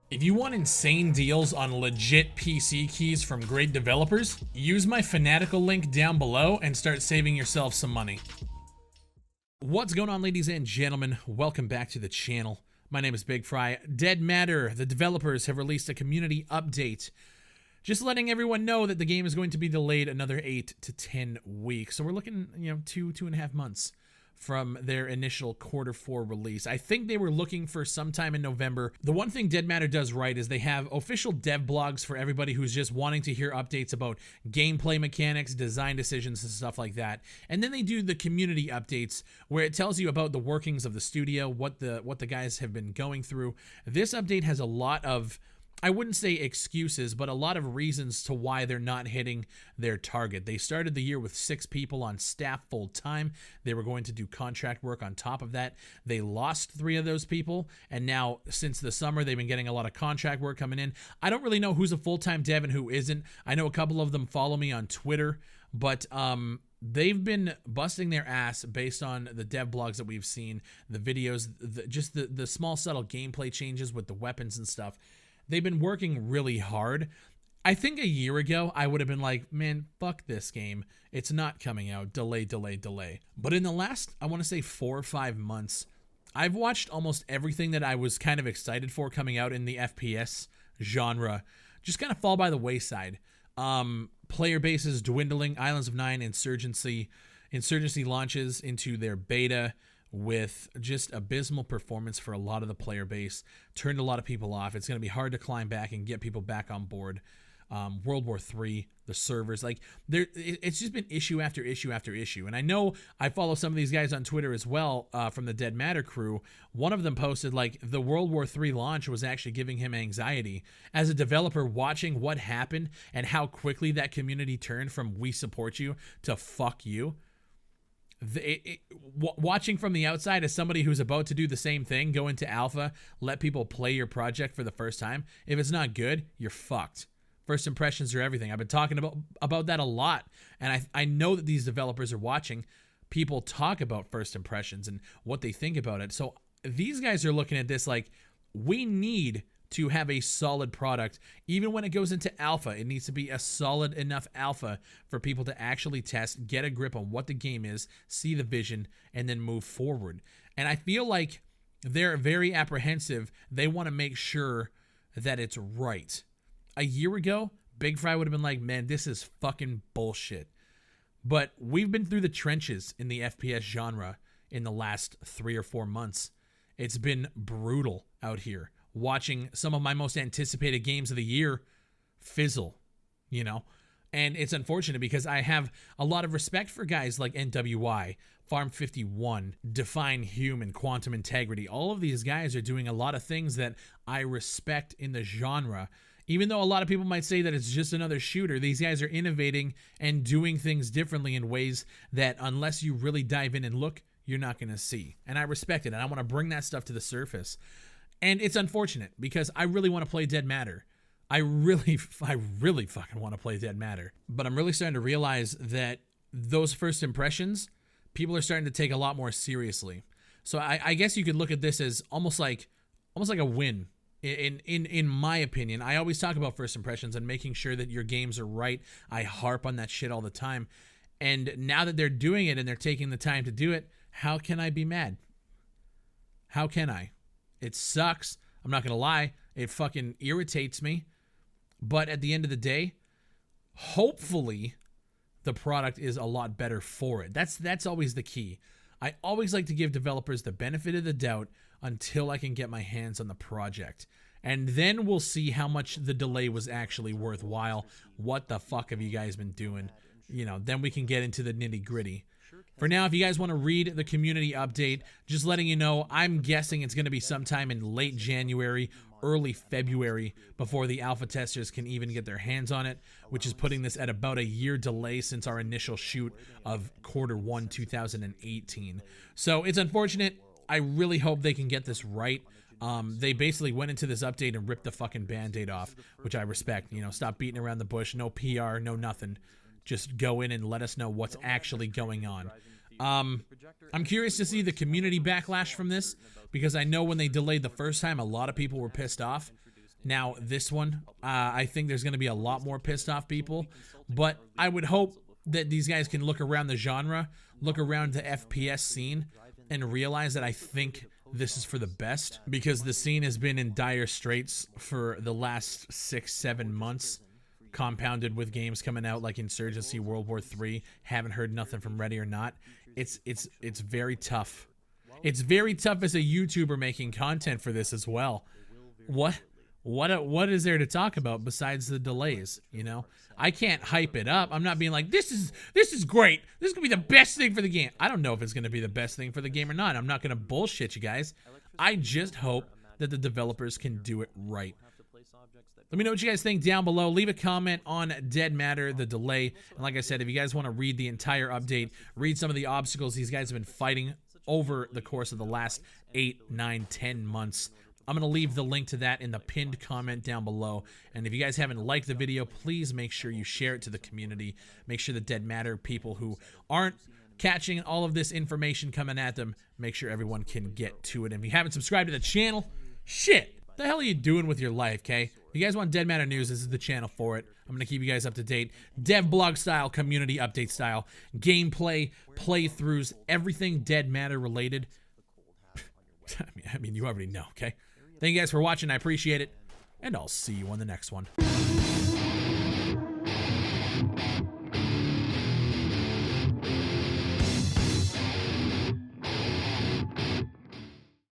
If you want insane deals on legit PC keys from great developers, use my Fanatical link down below and start saving yourself some money. What's going on, ladies and gentlemen? Welcome back to the channel. My name is Big Fry. Dead Matter, the developers have released a community update, just letting everyone know that the game is going to be delayed another 8 to 10 weeks. So we're looking, two and a half months from their initial Q4 release. I think they were looking for sometime in November. The one thing Dead Matter does right is they have official dev blogs for everybody who's just wanting to hear updates about gameplay mechanics, design decisions, and stuff like that. And then they do the community updates where it tells you about the workings of the studio, what the guys have been going through. This update has a lot of, I wouldn't say excuses, but a lot of reasons to why they're not hitting their target. They started the year with 6 people on staff full time. They were going to do contract work on top of that. They lost 3 of those people, and now since the summer, they've been getting a lot of contract work coming in. I don't really know who's a full-time dev and who isn't. I know a couple of them follow me on Twitter, but they've been busting their ass based on the dev blogs that we've seen, the videos, just the small subtle gameplay changes with the weapons and stuff. They've been working really hard. I think a year ago, I would have been like, man, fuck this game. It's not coming out. Delay, delay, delay. But in the last, I want to say 4 or 5 months, I've watched almost everything that I was kind of excited for coming out in the FPS genre just kind of fall by the wayside. Player bases dwindling, Islands of Nine, Insurgency launches into their beta with just abysmal performance for a lot of the player base, turned a lot of people off. It's going to be hard to climb back and get people back on board. World War III, the servers, it's just been issue after issue after issue. And I know I follow some of these guys on Twitter as well, from the Dead Matter crew. One of them posted the World War III launch was actually giving him anxiety. As a developer, watching what happened and how quickly that community turned from "we support you" to "fuck you." Watching from the outside as somebody who's about to do the same thing, go into alpha, let people play your project for the first time, if it's not good, you're fucked. First impressions are everything. I've been talking about that a lot, and I know that these developers are watching people talk about first impressions and what they think about it. So these guys are looking at this like, we need to have a solid product. Even when it goes into alpha, it needs to be a solid enough alpha for people to actually test, get a grip on what the game is, see the vision, and then move forward. And I feel like they're very apprehensive. They want to make sure that it's right. A year ago, Big Fry would have been like, man, this is fucking bullshit. But we've been through the trenches in the FPS genre in the last 3 or 4 months. It's been brutal out here, watching some of my most anticipated games of the year fizzle, and it's unfortunate because I have a lot of respect for guys like NWI, Farm 51, Define Human, Quantum Integrity. All of these guys are doing a lot of things that I respect in the genre. Even though a lot of people might say that it's just another shooter, these guys are innovating and doing things differently in ways that, unless you really dive in and look, you're not going to see. And I respect it, and I want to bring that stuff to the surface. And it's unfortunate because I really want to play Dead Matter. I really fucking want to play Dead Matter. But I'm really starting to realize that those first impressions, people are starting to take a lot more seriously. So I guess you could look at this as almost like a win. In my opinion, I always talk about first impressions and making sure that your games are right. I harp on that shit all the time. And now that they're doing it and they're taking the time to do it, how can I be mad? How can I? It sucks. I'm not going to lie. It fucking irritates me. But at the end of the day, hopefully the product is a lot better for it. That's always the key. I always like to give developers the benefit of the doubt until I can get my hands on the project. And then we'll see how much the delay was actually worthwhile. What the fuck have you guys been doing? Then we can get into the nitty gritty. For now, if you guys want to read the community update, just letting you know, I'm guessing it's going to be sometime in late January, early February, before the alpha testers can even get their hands on it, which is putting this at about a year delay since our initial shoot of Q1 2018. So it's unfortunate. I really hope they can get this right. They basically went into this update and ripped the fucking Band-Aid off, which I respect. Stop beating around the bush, no PR, no nothing. Just go in and let us know what's actually going on. I'm curious to see the community backlash from this, because I know when they delayed the first time, a lot of people were pissed off. Now, this one, I think there's going to be a lot more pissed off people, but I would hope that these guys can look around the genre, look around the FPS scene, and realize that I think this is for the best, because the scene has been in dire straits for the last 6-7 months, compounded with games coming out like Insurgency, World War III. Haven't heard nothing from Ready or Not. It's very tough. It's very tough as a YouTuber making content for this as well. What is there to talk about besides the delays? You know, I can't hype it up. I'm not being like, this is great. This is gonna be the best thing for the game. I don't know if it's gonna be the best thing for the game or not. I'm not gonna bullshit you guys. I just hope that the developers can do it right. Let me know what you guys think down below. Leave a comment on Dead Matter, the delay. And like I said, if you guys want to read the entire update, read some of the obstacles these guys have been fighting over the course of the last 8, 9, 10 months, I'm going to leave the link to that in the pinned comment down below. And if you guys haven't liked the video, please make sure you share it to the community. Make sure the Dead Matter people who aren't catching all of this information coming at them, make sure everyone can get to it. And if you haven't subscribed to the channel, shit, what the hell are you doing with your life, okay? If you guys want Dead Matter news, this is the channel for it. I'm going to keep you guys up to date. Dev blog style, community update style, gameplay, playthroughs, everything Dead Matter related. I mean, you already know, okay? Thank you guys for watching. I appreciate it. And I'll see you on the next one.